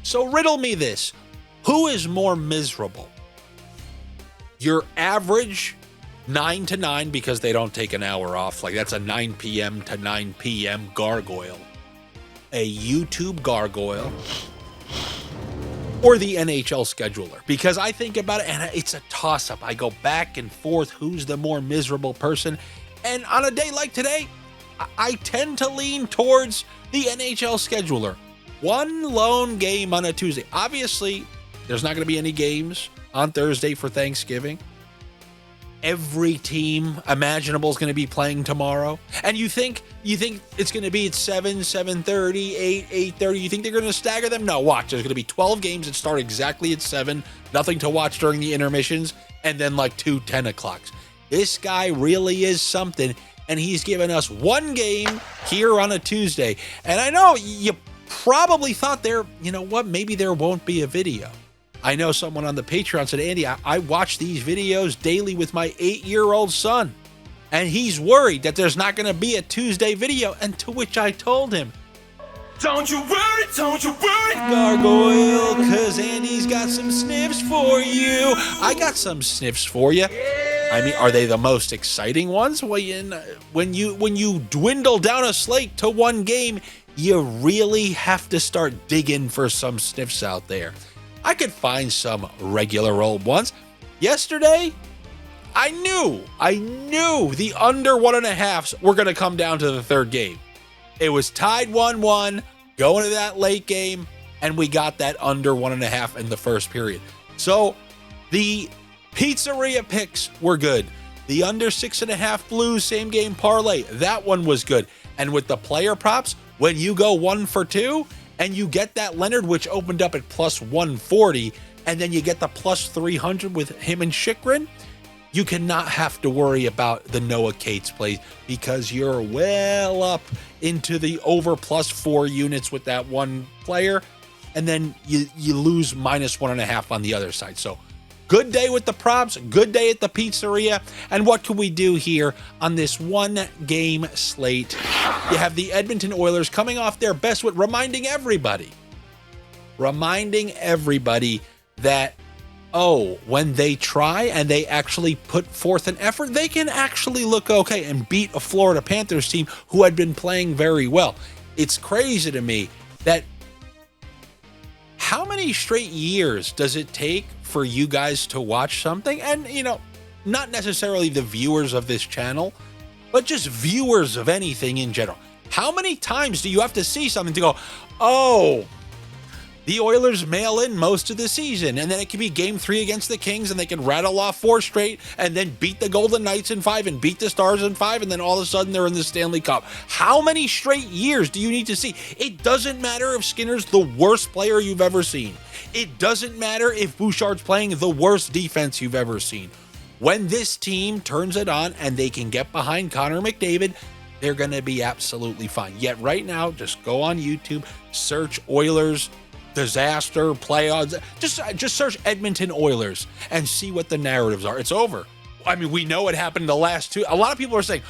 So riddle me this. Who is more miserable? Your average 9 to 9, because they don't take an hour off. Like, that's a 9 p.m. to 9 p.m. gargoyle. A YouTube gargoyle. Or the NHL scheduler. Because I think about it, and it's a toss-up. I go back and forth. Who's the more miserable person? And on a day like today, I tend to lean towards the NHL scheduler. One lone game on a Tuesday. Obviously, there's not going to be any games on Thursday for Thanksgiving. Every team imaginable is going to be playing tomorrow. And you think it's going to be at 7, 7:30, 8, 8:30. You think they're going to stagger them? No, watch. There's going to be 12 games that start exactly at 7. Nothing to watch during the intermissions. And then like 2 10 o'clocks. This guy really is something. And he's given us one game here on a Tuesday. And I know you probably thought maybe there won't be a video. I know someone on the Patreon said, Andy, I watch these videos daily with my 8-year-old son, and he's worried that there's not going to be a Tuesday video, and to which I told him, don't you worry, gargoyle, because Andy's got some sniffs for you. I got some sniffs for you. I mean, are they the most exciting ones? When you dwindle down a slate to one game, you really have to start digging for some sniffs out there. I could find some regular old ones. Yesterday, I knew the under 1.5s were going to come down to the third game. It was tied 1-1, going to that late game, and we got that under 1.5 in the first period. So the pizzeria picks were good. The under 6.5 Blues same game parlay, that one was good. And with the player props, when you go 1 for 2, and you get that Leonard, which opened up at plus 140, and then you get the plus 300 with him and Chychrun, you cannot have to worry about the Noah Cates plays because you're well up into the over plus 4 units with that one player, and then you lose minus 1.5 on the other side. So good day with the props, good day at the pizzeria. And what can we do here on this one-game slate? You have the Edmonton Oilers coming off their best win, reminding everybody that, when they try and they actually put forth an effort, they can actually look okay and beat a Florida Panthers team who had been playing very well. It's crazy to me that how many straight years does it take for you guys to watch something? And, not necessarily the viewers of this channel, but just viewers of anything in general. How many times do you have to see something to go, the Oilers mail in most of the season, and then it could be game 3 against the Kings, and they can rattle off 4 straight, and then beat the Golden Knights in 5, and beat the Stars in 5, and then all of a sudden they're in the Stanley Cup. How many straight years do you need to see? It doesn't matter if Skinner's the worst player you've ever seen. It doesn't matter if Bouchard's playing the worst defense you've ever seen. When this team turns it on and they can get behind Connor McDavid, they're going to be absolutely fine. Yet right now, just go on YouTube, search Oilers disaster playoffs. Just search Edmonton Oilers and see what the narratives are. It's over. I mean, we know what happened the last 2. A lot of people are saying,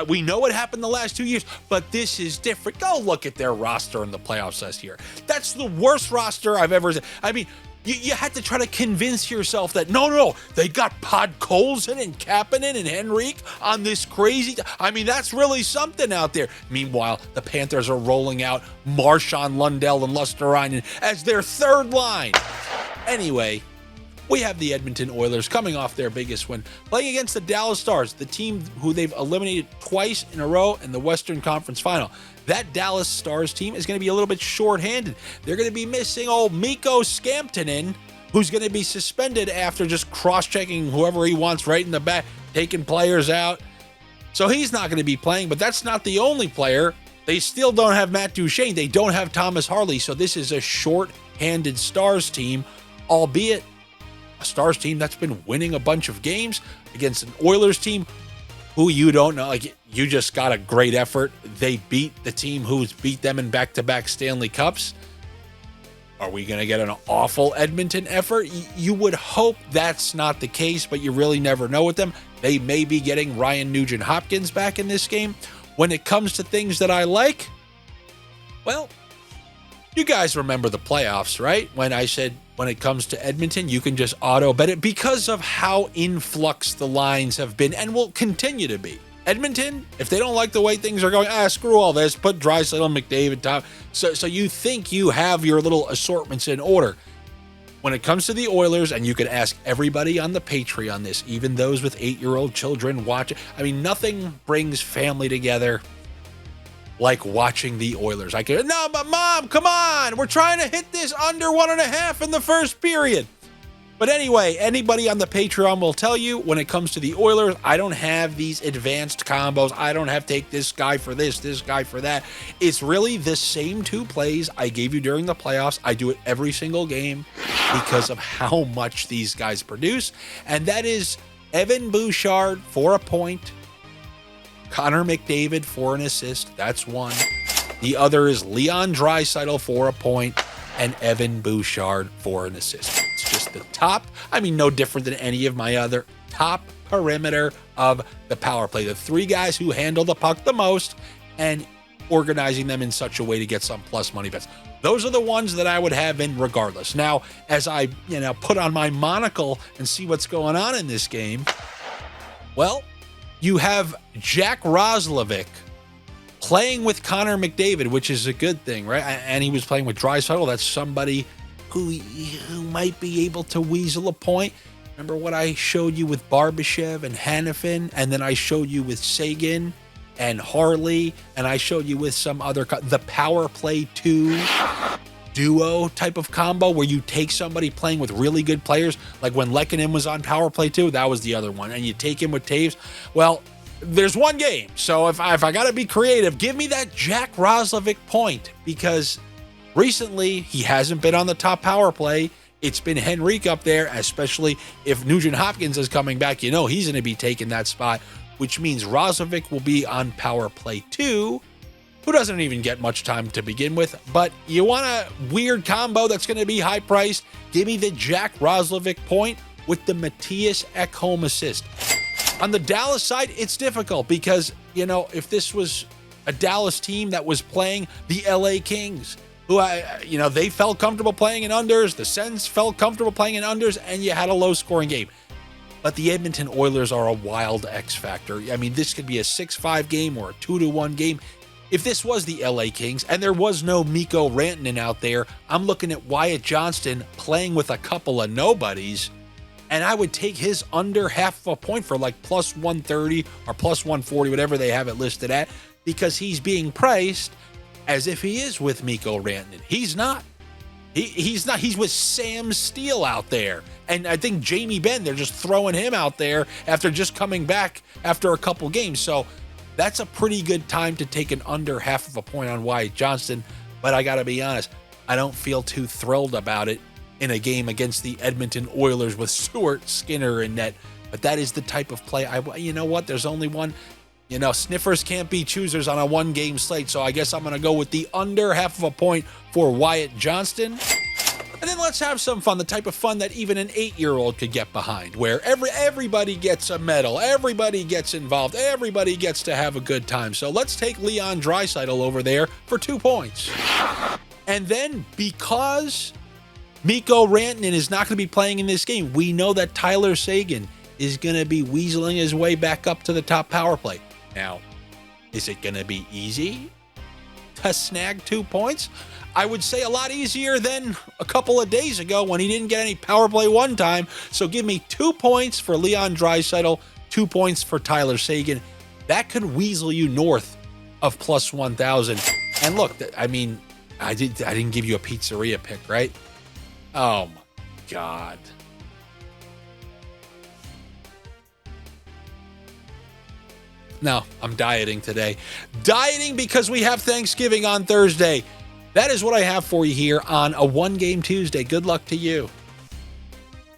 we know what happened the last 2 years, but this is different. Go look at their roster in the playoffs this year. That's the worst roster I've ever seen. I mean, you had to try to convince yourself that, no, they got Podkolzin and Kapanen and Henrique on this crazy. I mean, that's really something out there. Meanwhile, the Panthers are rolling out Marchand, Lundell, and Luosterainen as their third line. Anyway, we have the Edmonton Oilers coming off their biggest win, playing against the Dallas Stars, the team who they've eliminated twice in a row in the Western Conference Final. That Dallas Stars team is going to be a little bit short-handed. They're going to be missing old Mikko Scamptonen, who's going to be suspended after just cross-checking whoever he wants right in the back, taking players out. So he's not going to be playing, but that's not the only player. They still don't have Matt Duchene. They don't have Thomas Harley. So this is a short-handed Stars team, albeit a Stars team that's been winning a bunch of games against an Oilers team who you don't know. Like, you just got a great effort. They beat the team who's beat them in back-to-back Stanley Cups. Are we going to get an awful Edmonton effort? You would hope that's not the case, but you really never know with them. They may be getting Ryan Nugent-Hopkins back in this game. When it comes to things that I like, well, You guys remember the playoffs, right? When I said when it comes to Edmonton, you can just auto bet it because of how in flux the lines have been and will continue to be. Edmonton, if they don't like the way things are going, screw all this, put Draisaitl, McDavid, top. So you think you have your little assortments in order. When it comes to the Oilers, and you can ask everybody on the Patreon this, even those with 8-year-old children watch it. I mean, nothing brings family together like watching the Oilers. I can, no, but Mom, come on. We're trying to hit this under 1.5 in the first period. But anyway, anybody on the Patreon will tell you when it comes to the Oilers, I don't have these advanced combos. I don't have take this guy for this guy for that. It's really the same 2 plays I gave you during the playoffs. I do it every single game because of how much these guys produce. And that is Evan Bouchard for a point, Connor McDavid for an assist. That's one. The other is Leon Draisaitl for a point and Evan Bouchard for an assist. It's just the top, no different than any of my other top perimeter of the power play. The 3 guys who handle the puck the most and organizing them in such a way to get some plus money bets. Those are the ones that I would have in regardless. Now, as I, put on my monocle and see what's going on in this game, well, you have Jack Roslovic playing with Connor McDavid, which is a good thing, right? And he was playing with Draisaitl. That's somebody who might be able to weasel a point. Remember what I showed you with Barbashev and Hanifin, and then I showed you with Sagan and Harley, and I showed you with some other, the power play 2 duo type of combo where you take somebody playing with really good players, like when Lehkonen was on power play 2, that was the other one, and you take him with Taves. Well, there's one game, so if I got to be creative, give me that Jack Roslovic point, because recently he hasn't been on the top power play. It's been Henrique up there, especially if Nugent Hopkins is coming back. He's going to be taking that spot, which means Roslovic will be on power play 2, who doesn't even get much time to begin with. But you want a weird combo that's going to be high priced? Give me the Jack Roslovic point with the Matthias Ekholm assist. On the Dallas side, it's difficult because, if this was a Dallas team that was playing the LA Kings, who, they felt comfortable playing in unders, the Sens felt comfortable playing in unders, and you had a low-scoring game. But the Edmonton Oilers are a wild X factor. This could be a 6-5 game or a 2-1 game. If this was the LA Kings and there was no Mikko Rantanen out there, I'm looking at Wyatt Johnston playing with a couple of nobodies, and I would take his under half of a point for like plus 130 or plus 140, whatever they have it listed at, because he's being priced as if he is with Mikko Rantanen. He's not. He's not. He's with Sam Steele out there. And I think Jamie Benn, they're just throwing him out there after just coming back after a couple games. So that's a pretty good time to take an under half of a point on Wyatt Johnston. But I got to be honest, I don't feel too thrilled about it in a game against the Edmonton Oilers with Stuart Skinner in net. But that is the type of play you know what? There's only one. Sniffers can't be choosers on a 1-game slate, so I guess I'm going to go with the under half of a point for Wyatt Johnston. And then let's have some fun, the type of fun that even an 8-year-old could get behind, where everybody gets a medal, everybody gets involved, everybody gets to have a good time. So let's take Leon Draisaitl over there for 2 points. And then because Mikko Rantanen is not going to be playing in this game, we know that Tyler Seguin is going to be weaseling his way back up to the top power play. Now, is it going to be easy to snag 2 points? I would say a lot easier than a couple of days ago when he didn't get any power play one time. So give me 2 points for Leon Draisaitl, 2 points for Tyler Seguin. That could weasel you north of plus 1,000. And look, I didn't give you a pizzeria pick, right? Oh my God. No, I'm dieting today. Dieting because we have Thanksgiving on Thursday. That is what I have for you here on a 1-game Tuesday. Good luck to you.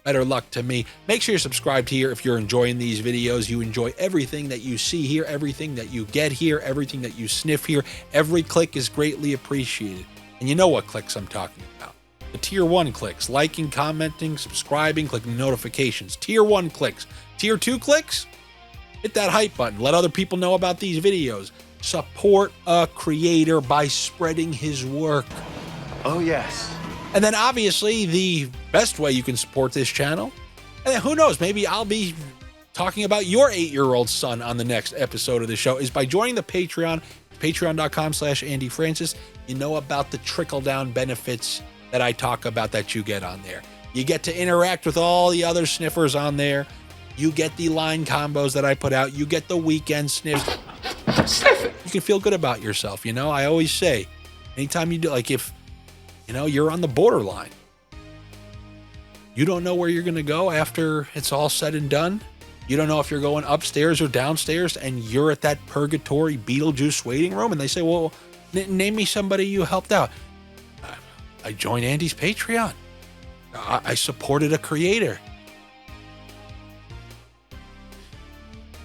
Better luck to me. Make sure you're subscribed here if you're enjoying these videos. You enjoy everything that you see here, everything that you get here, everything that you sniff here. Every click is greatly appreciated. And you know what clicks I'm talking about. The Tier 1 clicks, liking, commenting, subscribing, clicking notifications. Tier 1 clicks. Tier 2 clicks? Hit that hype button. Let other people know about these videos. Support a creator by spreading his work. Oh, yes. And then obviously the best way you can support this channel, and then who knows, maybe I'll be talking about your 8-year-old son on the next episode of the show, is by joining the Patreon, patreon.com/Andy Francess. You know about the trickle-down benefits that I talk about that you get on there. You get to interact with all the other sniffers on there. You get the line combos that I put out. You get the weekend sniffs. Sniff it. You can feel good about yourself. You know, I always say, anytime you do, like if, you know, you're on the borderline, you don't know where you're going to go after it's all said and done. You don't know if you're going upstairs or downstairs, and you're at that purgatory Beetlejuice waiting room, and they say, well, name me somebody you helped out. I joined Andy's Patreon. I supported a creator.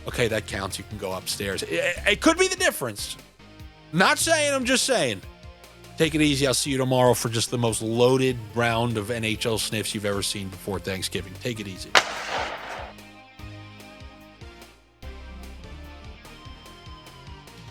Okay, that counts. You can go upstairs. It could be the difference. Not saying, I'm just saying. Take it easy. I'll see you tomorrow for just the most loaded round of NHL sniffs you've ever seen before Thanksgiving. Take it easy.